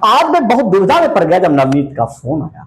आज मैं बहुत दुविधा में पड़ गया जब नवनीत का फोन आया।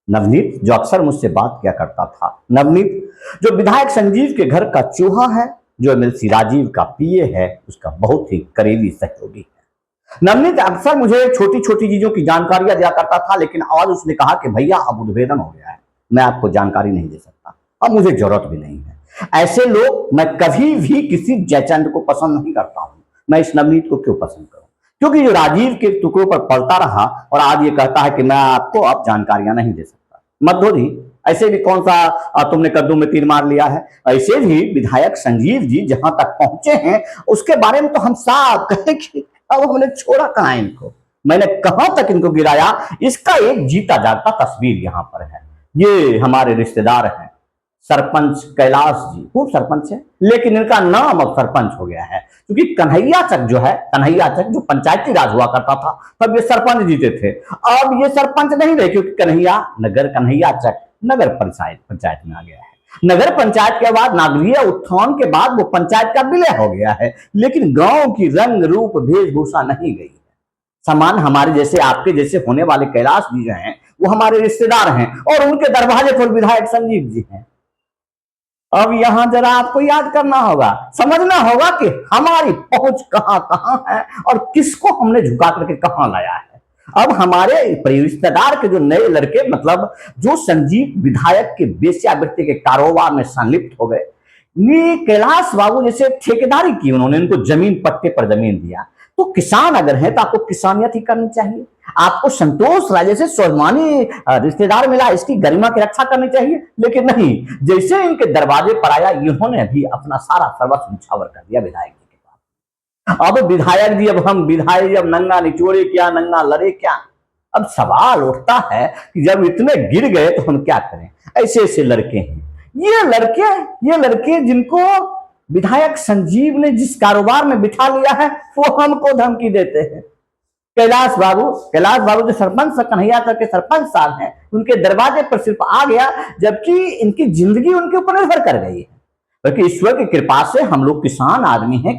नवनीत जो अक्सर मुझसे बात किया करता था, नवनीत जो विधायक संजीव के घर का चूहा है, जो एमएलसी राजीव का पीए है, उसका बहुत ही करीबी सहयोगी है। नवनीत अक्सर मुझे छोटी छोटी चीजों की जानकारियां दिया करता था, लेकिन आज उसने कहा कि भैया अब उद्भेदन हो गया है, मैं आपको जानकारी नहीं दे सकता, अब मुझे जरूरत भी नहीं है। ऐसे लोग मैं कभी भी किसी जयचंद को पसंद नहीं करता हूं। मैं इस नवनीत को क्यों पसंद करूं? क्योंकि जो राजीव के टुकड़ों पर पलता रहा और आज ये कहता है कि मैं आपको अब जानकारियां नहीं दे सकता। मधोरी ऐसे भी कौन सा तुमने कद्दू में तीर मार लिया है? ऐसे भी विधायक संजीव जी जहां तक पहुंचे हैं उसके बारे में तो हम साफ कहे कि अब हमने छोड़ा कहां इनको, मैंने कहां तक इनको गिराया, इसका एक जीता जागता तस्वीर यहां पर है। ये हमारे रिश्तेदार हैं, सरपंच कैलाश जी, पूर्व सरपंच है, लेकिन इनका नाम अब सरपंच हो गया है क्योंकि कन्हैया चक जो है, कन्हैया चक जो पंचायती राज हुआ करता था तब ये सरपंच जीते थे। अब ये सरपंच नहीं रहे क्योंकि कन्हैया चक नगर पंचायत में आ गया है। नगर पंचायत के बाद नागरिक उत्थान के बाद वो पंचायत का विलय हो गया है, लेकिन गांव की रंग रूप वेशभूषा नहीं गई है। समान हमारे जैसे आपके जैसे होने वाले कैलाश जी जो हैं वो हमारे रिश्तेदार हैं और उनके दरवाजे पर विधायक संजीव जी हैं। अब यहां जरा आपको याद करना होगा, समझना होगा कि हमारी पहुंच कहां कहां है और किसको हमने झुका करके कहां लाया है। अब हमारे रिश्तेदार के जो नए लड़के, मतलब जो संजीव विधायक के वेश्यावृत्ति के कारोबार में संलिप्त हो गए, ये कैलाश बाबू जैसे ठेकेदारी की, उन्होंने इनको जमीन पट्टे पर जमीन दिया। तो किसान अगर है तो आपको किसानियत ही करनी चाहिए, आपको संतोष राय जैसे स्वाभिमानी रिश्तेदार मिला, इसकी गरिमा की रक्षा करनी चाहिए। लेकिन नहीं, जैसे इनके दरवाजे पर आया इन्होंने भी अपना सारा सर्वस्व निछावर कर दिया विधायक जी के पास। अब विधायक जी, अब हम विधायक जब नंगा निचोड़े क्या, नंगा लड़े क्या? अब सवाल उठता है कि जब इतने गिर गए तो हम क्या करें? ऐसे ऐसे लड़के हैं ये लड़के जिनको विधायक संजीव ने जिस कारोबार में बिठा लिया है वो हमको धमकी देते हैं। कैलाश बाबू जो सरपंच कन्हैया के सरपंच साहब हैं, उनके दरवाजे पर सिर्फ आ गया जबकि इनकी जिंदगी उनके ऊपर निर्भर कर गई है। क्योंकि ईश्वर की कृपा से हम लोग किसान आदमी हैं,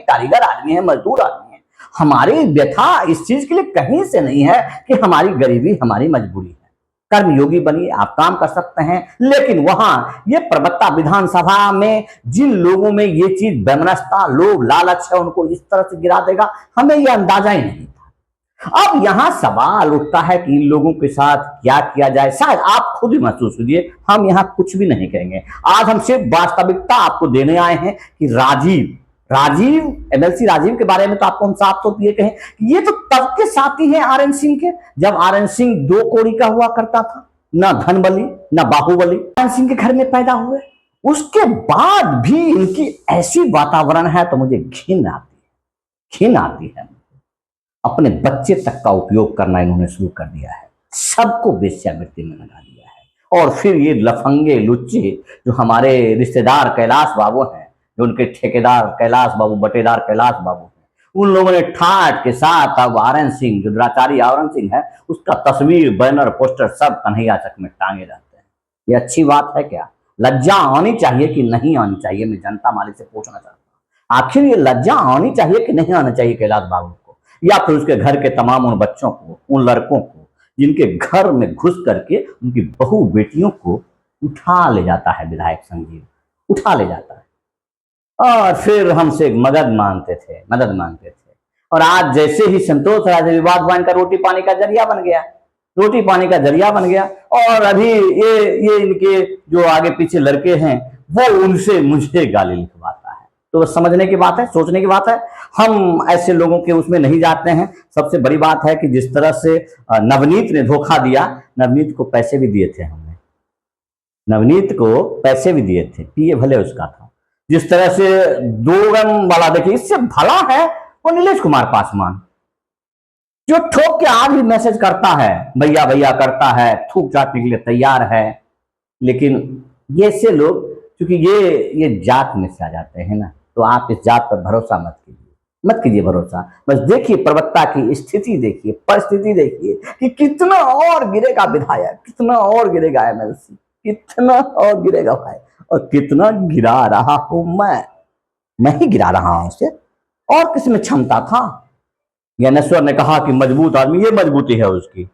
कारीगर आदमी हैं, मजदूर आदमी हैं। हमारी व्यथा इस चीज के लिए कहीं से नहीं है कि हमारी गरीबी हमारी मजबूरी है। कर्मयोगी बनिए, आप काम कर सकते हैं, लेकिन वहां ये प्रवक्ता विधानसभा में जिन लोगों में ये चीज वैमनस्यता, लोभ, लालच है, उनको इस तरह से गिरा देगा, हमें ये अंदाजा ही नहीं था। अब यहां सवाल उठता है कि इन लोगों के साथ क्या किया जाए। शायद आप खुद ही महसूस कीजिए, हम यहां कुछ भी नहीं कहेंगे। आज हम सिर्फ वास्तविकता आपको देने आए हैं कि राजीव एमएलसी राजीव के बारे में तो आपको हम साफ तो ये कहें कि ये तो तब के साथी हैं आरएन सिंह के, जब आरएन सिंह 2 कौड़ी का हुआ करता था, ना धनबली ना बाहुबली आरएन सिंह के घर में पैदा हुए। उसके बाद भी इनकी ऐसी वातावरण है तो मुझे घिन आती है। अपने बच्चे तक का उपयोग करना इन्होंने शुरू कर दिया है, सबको वेश्यावृत्ति में लगा दिया है। और फिर ये लफंगे लुच्चे जो हमारे रिश्तेदार कैलाश बाबू हैं, जो उनके ठेकेदार कैलाश बाबू, बटेदार कैलाश बाबू हैं, उन लोगों ने ठाट के साथ अब आरएन सिंह, जो दुराचारी आरएन सिंह है, उसका तस्वीर, बैनर, पोस्टर सब कन्हैया चक में टांगे रहते हैं। ये अच्छी बात है क्या? लज्जा आनी चाहिए कि नहीं आनी चाहिए? मैं जनता मालिक से पूछना चाहता हूँ, आखिर ये लज्जा आनी चाहिए कि नहीं आना चाहिए कैलाश बाबू को, या फिर उसके घर के तमाम उन बच्चों को, उन लड़कों को जिनके घर में घुस करके उनकी बहू बेटियों को उठा ले जाता है विधायक संजीव, उठा ले जाता है और फिर हमसे मदद मांगते थे। और आज जैसे ही संतोष राय विवाद बन का रोटी पानी का जरिया बन गया और अभी ये इनके जो आगे पीछे लड़के हैं वो उनसे मुझे गाली लिखवाता है। तो समझने की बात है, सोचने की बात है। हम ऐसे लोगों के उसमें नहीं जाते हैं। सबसे बड़ी बात है कि जिस तरह से नवनीत ने धोखा दिया, नवनीत को पैसे भी दिए थे हमने, पीए भले उसका था। जिस तरह से 2 रन वाला देखिए, इससे भला है वो नीलेश कुमार पासवान, जो ठोक के आज भी मैसेज करता है, भैया भैया करता है, थूक चाटने के लिए तैयार है। लेकिन ये से लोग, क्योंकि ये जात में से आ जाते हैं ना, तो आप इस जात पर भरोसा मत कीजिए भरोसा। बस देखिए प्रवक्ता की स्थिति देखिए, परिस्थिति देखिए कि कितना और गिरेगा विधायक, कितना और गिरेगा एमएलसी, कितना और गिरेगा भाई, और कितना गिरा रहा हूं मैं ही गिरा रहा हूं उसे। और किसमें क्षमता था? ज्ञानेश्वर ने कहा कि मजबूत आदमी, ये मजबूती है उसकी,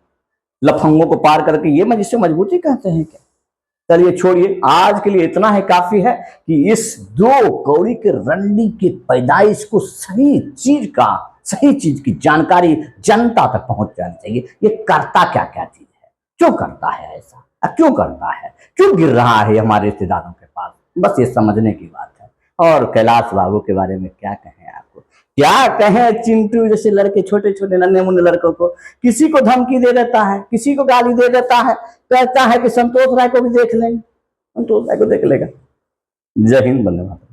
लफंगों को पार करके ये जिससे मजबूती कहते हैं क्या। चलिए छोड़िए, आज के लिए इतना है, काफी है कि इस दो कौड़ी के रंडी की पैदाइश को सही चीज की जानकारी जनता तक पहुंच जानी चाहिए। ये करता क्या क्या चीज है, क्यों करता है ऐसा, क्यों करता है, क्यों गिर रहा है हमारे रिश्तेदारों के पास, बस ये समझने की बात है। और कैलाश बाबू के बारे में क्या कहें आपको, क्या कहें। चिंटू जैसे लड़के, छोटे छोटे नन्हे मुन्ने लड़कों को किसी को धमकी दे देता है, किसी को गाली दे देता है, कहता है कि संतोष राय को भी देख लेंगे, संतोष राय को देख लेगा। जय हिंद, वंदे मातरम।